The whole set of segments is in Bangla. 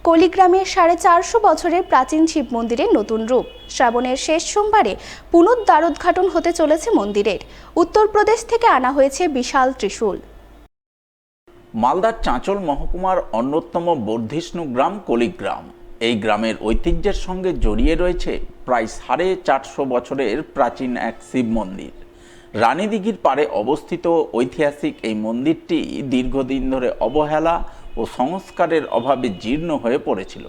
কলিগ্রামের 450 বছরের প্রাচীন শিব মন্দিরের নতুন রূপ। শ্রাবণের শেষ সোমবারে পুনরুদ্ধারোদ্ঘাটন হতে চলেছে মন্দিরের। উত্তরপ্রদেশ থেকে আনা হয়েছে বিশাল ত্রিশূল। মালদার চাঁচল মহকুমার অন্যতম বর্ধিষ্ণু গ্রাম কলিগ্রাম। এই গ্রামের ঐতিহ্যের সঙ্গে জড়িয়ে রয়েছে প্রায় 450 বছরের প্রাচীন এক শিব মন্দির। রানীদিঘির পাড়ে অবস্থিত ঐতিহাসিক এই মন্দিরটি দীর্ঘদিন ধরে অবহেলা ও সংস্কারের অভাবে জীর্ণ হয়ে পড়েছিল।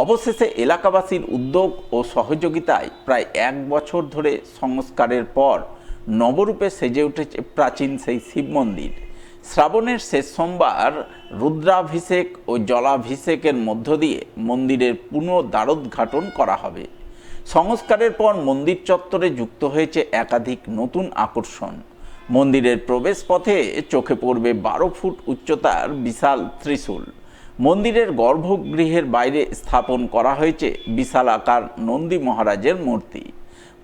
অবশেষে এলাকাবাসীর উদ্যোগ ও সহযোগিতায় প্রায় 1 বছর ধরে সংস্কারের পর নবরূপে সেজে উঠেছে প্রাচীন সেই শিব মন্দির। শ্রাবণের শেষ সোমবার রুদ্রাভিষেক ও জলাভিষেকের মধ্য দিয়ে মন্দিরের পুনরুদ্ধারোদ্ঘাটন করা হবে। সংস্কারের পর মন্দির চত্বরে যুক্ত হয়েছে একাধিক নতুন আকর্ষণ। মন্দিরের প্রবেশ পথে চোখে পড়বে 12 ফুট উচ্চতার বিশাল ত্রিশূল। মন্দিরের গর্ভগৃহের বাইরে স্থাপন করা হয়েছে বিশাল আকার নন্দী মহারাজের মূর্তি।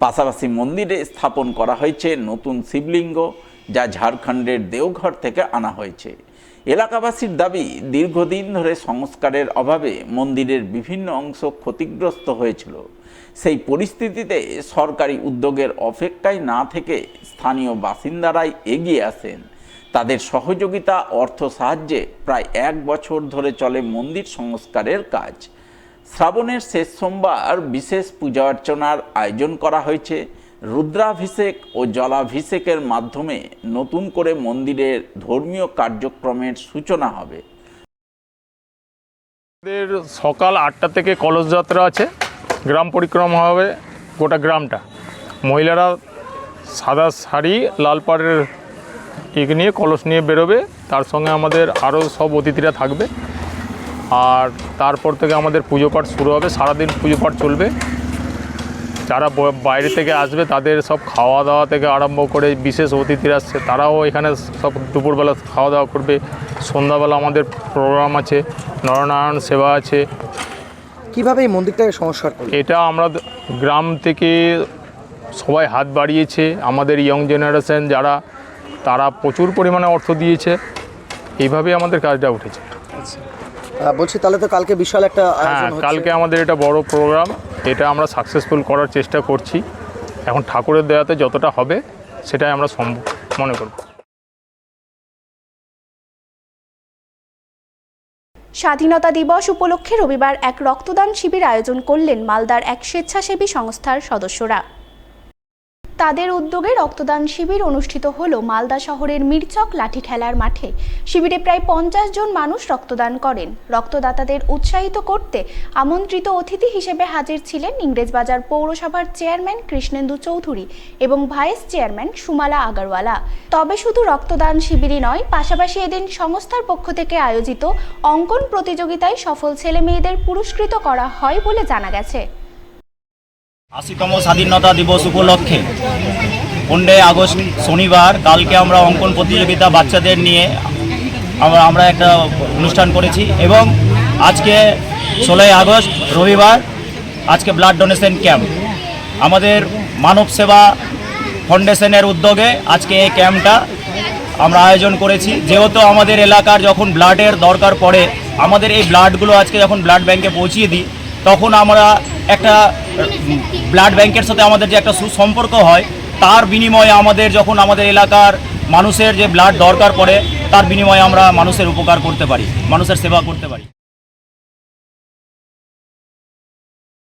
পাশাপাশি মন্দিরে স্থাপন করা হয়েছে নতুন শিবলিঙ্গ, যা ঝাড়খণ্ডের দেওঘর থেকে আনা হয়েছে। এলাকাবাসীর দাবি, দীর্ঘদিন ধরে সংস্কারের অভাবে মন্দিরের বিভিন্ন অংশ ক্ষতিগ্রস্ত হয়েছিল। সেই পরিস্থিতিতে সরকারি উদ্যোগের অপেক্ষায় না থেকে স্থানীয় বাসিন্দারাই এগিয়ে আসেন। তাদের সহযোগিতা অর্থ সাহায্যে প্রায় 1 বছর ধরে চলে মন্দির সংস্কারের কাজ। শ্রাবণের শেষ সোমবার বিশেষ পূজা অর্চনার আয়োজন করা হয়েছে। রুদ্রাভিষেক ও জলাভিষেকের মাধ্যমে নতুন করে মন্দিরের ধর্মীয় কার্যক্রমের সূচনা হবে। সকাল 8টা থেকে কলস যাত্রা আছে, গ্রাম পরিক্রমা হবে গোটা গ্রামটা। মহিলারা সাদা শাড়ি লাল পাড়ের নিয়ে কলস নিয়ে বেরোবে, তার সঙ্গে আমাদের আরও সব অতিথিরা থাকবে। আর তারপর থেকে আমাদের পুজো পাঠ শুরু হবে, সারাদিন পুজো পাঠ চলবে। যারা বাইরে থেকে আসবে তাদের সব খাওয়া দাওয়া থেকে আরম্ভ করে বিশেষ অতিথিরা আসছে, তারাও এখানে সব দুপুরবেলা খাওয়া দাওয়া করবে। সন্ধ্যাবেলা আমাদের প্রোগ্রাম আছে, নরনারায়ণ সেবা আছে। কীভাবে এই মন্দিরটাকে সংস্কার করবে? এটা আমরা গ্রাম থেকে সবাই হাত বাড়িয়েছে, আমাদের ইয়ং জেনারেশন যারা, তারা প্রচুর পরিমাণে অর্থ দিয়েছে। এইভাবেই আমাদের কাজটা উঠেছে। বলছি, তাহলে তো কালকে বিশাল একটা আয়োজন হচ্ছে। কালকে আমাদের এটা বড় প্রোগ্রাম, এটা আমরা সাকসেসফুল করার চেষ্টা করছি। এখন ঠাকুরের দয়াতে যতটা হবে সেটাই আমরা সম্ভব মনে করব। স্বাধীনতা দিবস উপলক্ষে রবিবার এক রক্তদান শিবির আয়োজন করলেন মালদার এক স্বেচ্ছাসেবী সংস্থার সদস্যরা। তাদের উদ্যোগে রক্তদান শিবির অনুষ্ঠিত হলো মালদা শহরের মিরচক লাঠি খেলার মাঠে। শিবিরে প্রায় 50 জন মানুষ রক্তদান করেন। রক্তদাতাদের উৎসাহিত করতে আমন্ত্রিত অতিথি হিসেবে হাজির ছিলেন ইংরেজবাজার পৌরসভার চেয়ারম্যান কৃষ্ণেন্দু চৌধুরী এবং ভাইস চেয়ারম্যান সুমালা আগারওয়ালা। তবে শুধু রক্তদান শিবিরই নয়, পাশাপাশি এদিন সংস্থার পক্ষ থেকে আয়োজিত অঙ্কন প্রতিযোগিতায় সফল ছেলে মেয়েদের পুরস্কৃত করা হয় বলে জানা গেছে। 80তম স্বাধীনতা দিবস উপলক্ষে 15 আগস্ট শনিবার কালকে আমরা অঙ্কন প্রতিযোগিতা বাচ্চাদের নিয়ে আমরা একটা অনুষ্ঠান করেছি এবং আজকে 16 আগস্ট রবিবার আজকে ব্লাড ডোনেশন ক্যাম্প আমাদের মানব সেবা ফাউন্ডেশনের উদ্যোগে আজকে এই ক্যাম্পটা আমরা আয়োজন করেছি। যেহেতু আমাদের এলাকার যখন ব্লাডের দরকার পড়ে, আমাদের এই ব্লাডগুলো আজকে যখন ব্লাড ব্যাংকে পৌঁছিয়ে দিই, তখন আমরা একটা ব্লাড ব্যাংকের সাথে আমাদের যে একটা সুসম্পর্ক হয়, তার বিনিময়ে আমাদের যখন আমাদের এলাকার মানুষের যে ব্লাড দরকার পড়ে, তার বিনিময়ে আমরা মানুষের উপকার করতে পারি, মানুষের সেবা করতে পারি।